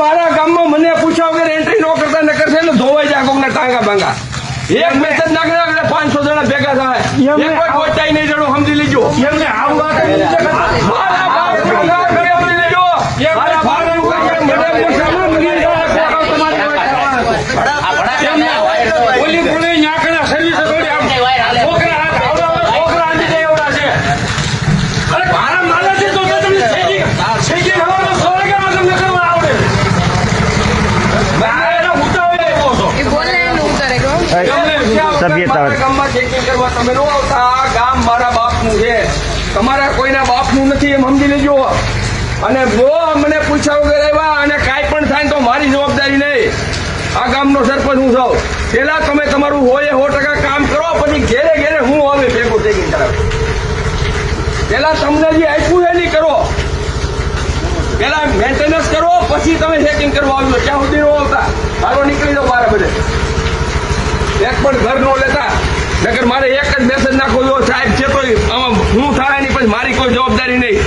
મારા ગામમાં મને પૂછ્યા વગર એન્ટ્રી નો કરતા ન કરશે ને ધોવાઈ જાય કોકના ટાંગા બાંગા એક મેસેજ નાખે એટલે 500 જણા ભેગા થાય એક કોઈ ગોટાઈ નહીં જણો સમજી લેજો એમને આવું વાત મારા બાપ ના કરે સમજી લેજો મારા બાપ મને મુસાફર મળી ઓલી પુણે ન્યાકણા સર્વિસ કરી આમ છોકરા આંટી જાય એવડા છે અરે મારા માલા છે તો તમને શેકી હવાનો સોળગામાં તમને કરવા આવડે મારા ઉતાવળે આવ્યો છો ગામમાં ચેકિંગ કરવા તમે નો આવતા આ ગામ મારા બાપનું છે તમારા કોઈના બાપનું નથી એમ સમજી લેજો અને જો મને પૂછ્યા વગર આવ્યા અને કાંઈ પણ થાય તો મારી જવાબદારી નહીં આ ગામનો સરપંચ હું છું પેલા તમે તમારું 100% કામ કરો પછી ઘેરે ઘેરે હું હવે ભેગું ચેકિંગ કરાવ પેલા તમને જે આપ્યું એ નહીં કરો પેલા મેન્ટેનન્સ કરો પછી તમે ચેકિંગ કરવા આવ્યો ત્યાં સુધી નો આવતા મારો નીકળી જાઓ મારા બધે એક પણ ઘર નો લેતા નકર મારે એક જ મેસેજ નાખો સાહેબ છે તો આમાં હું થાય નહીં પછી મારી કોઈ જવાબદારી નહીં